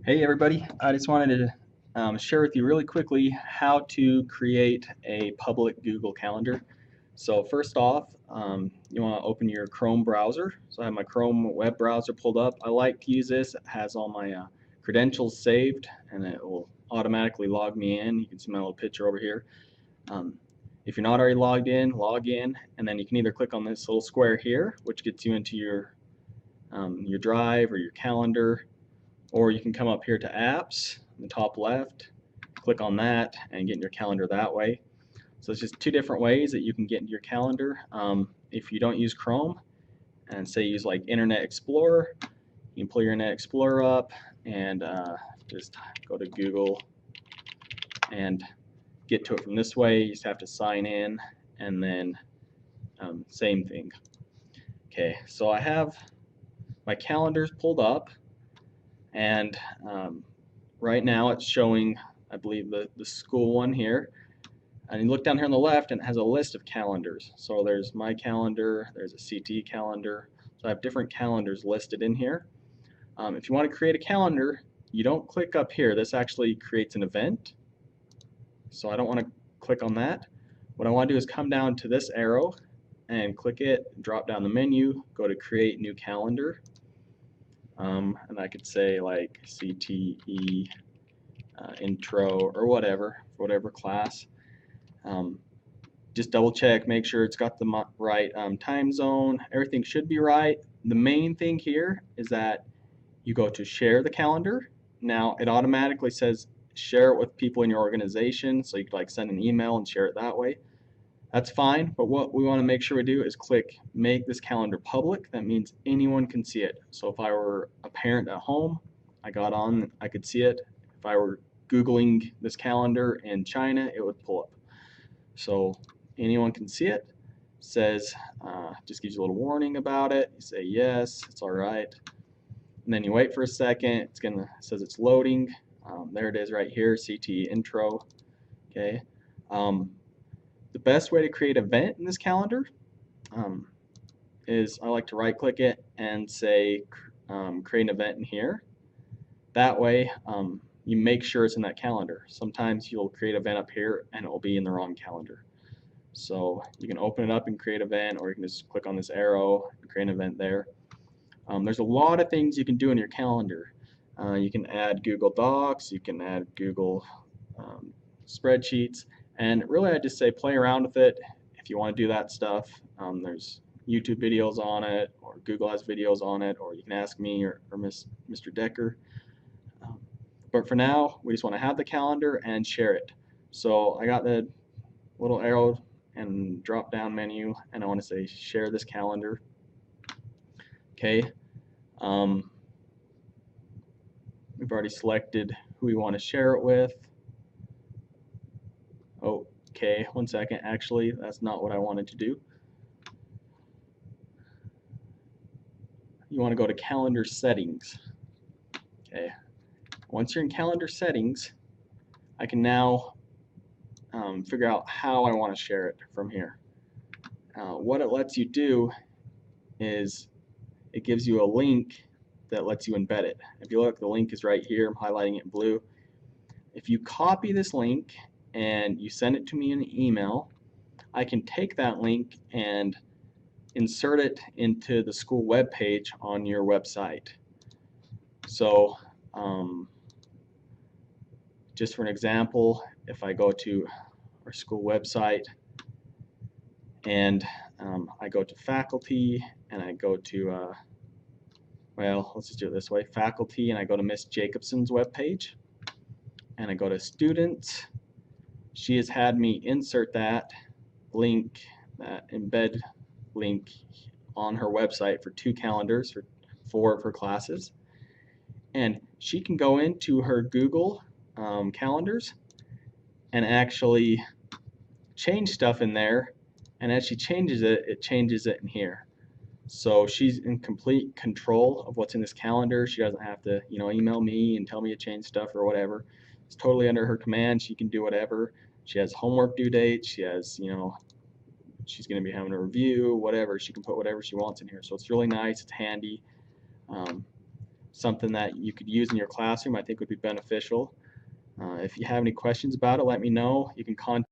Hey everybody, I just wanted to share with you really quickly how to create a public Google Calendar. So first off, you want to open your Chrome browser. So I have my Chrome web browser pulled up. I like to use this. It has all my credentials saved and it will automatically log me in. You can see my little picture over here. If you're not already logged in, log in, and then you can either click on this little square here, which gets you into your drive or your calendar, or you can come up here to apps in the top left, click on that and get in your calendar that way. So it's just two different ways that you can get into your calendar. If you don't use Chrome and say you use like Internet Explorer, you can pull your Internet Explorer up and just go to Google and get to it from this way. You just have to sign in and then same thing. Okay, so I have my calendars pulled up, and right now it's showing, I believe, the school one here. And you look down here on the left and it has a list of calendars. So there's my calendar, there's a CT calendar. So I have different calendars listed in here. If you want to create a calendar, you don't click up here. This actually creates an event. So I don't want to click on that. What I want to do is come down to this arrow and click it, drop down the menu, go to create new calendar. And I could say like CTE intro or whatever class. Just double check, make sure it's got the right time zone. Everything should be right. The main thing here is that you go to share the calendar. Now it automatically says share it with people in your organization, so you could like send an email and share it that way. That's fine, but what we want to make sure we do is click make this calendar public. That means anyone can see it. So if I were a parent at home, I got on, I could see it. If I were Googling this calendar in China, it would pull up. So anyone can see it. Says, just gives you a little warning about it. You say yes, it's all right. And then you wait for a second. It's gonna, says it's loading. There it is right here, CT intro. Okay. The best way to create an event in this calendar is I like to right click it and say create an event in here. That way you make sure it's in that calendar. Sometimes you'll create an event up here and it will be in the wrong calendar. So you can open it up and create an event, or you can just click on this arrow and create an event there. There's a lot of things you can do in your calendar. You can add Google Docs, you can add Google spreadsheets, and really I just say play around with it if you want to do that stuff. There's YouTube videos on it, or Google has videos on it, or you can ask me or Mr. Decker. But for now, we just want to have the calendar and share it. So I got the little arrow and drop down menu, and I want to say share this calendar. Okay. We've already selected who we want to share it with. Okay, one second. Actually, that's not what I wanted to do. You want to go to calendar settings. Okay. Once you're in calendar settings, I can now figure out how I want to share it from here. What it lets you do is it gives you a link that lets you embed it. If you look, the link is right here. I'm highlighting it in blue. If you copy this link and you send it to me in an email, I can take that link and insert it into the school web page on your website. So just for an example, if I go to our school website and I go to faculty and I go to well, let's just do it this way, faculty, and I go to Miss Jacobson's webpage and I go to students. She has had me insert that link, that embed link on her website for 2 calendars for 4 of her classes, and she can go into her Google calendars and actually change stuff in there, and as she changes it, it changes it in here. So she's in complete control of what's in this calendar. She doesn't have to, email me and tell me to change stuff or whatever. It's totally under her command. She can do whatever. She has homework due dates. She has, she's going to be having a review, whatever. She can put whatever she wants in here. So it's really nice. It's handy. something that you could use in your classroom, I think would be beneficial. If you have any questions about it, let me know. You can contact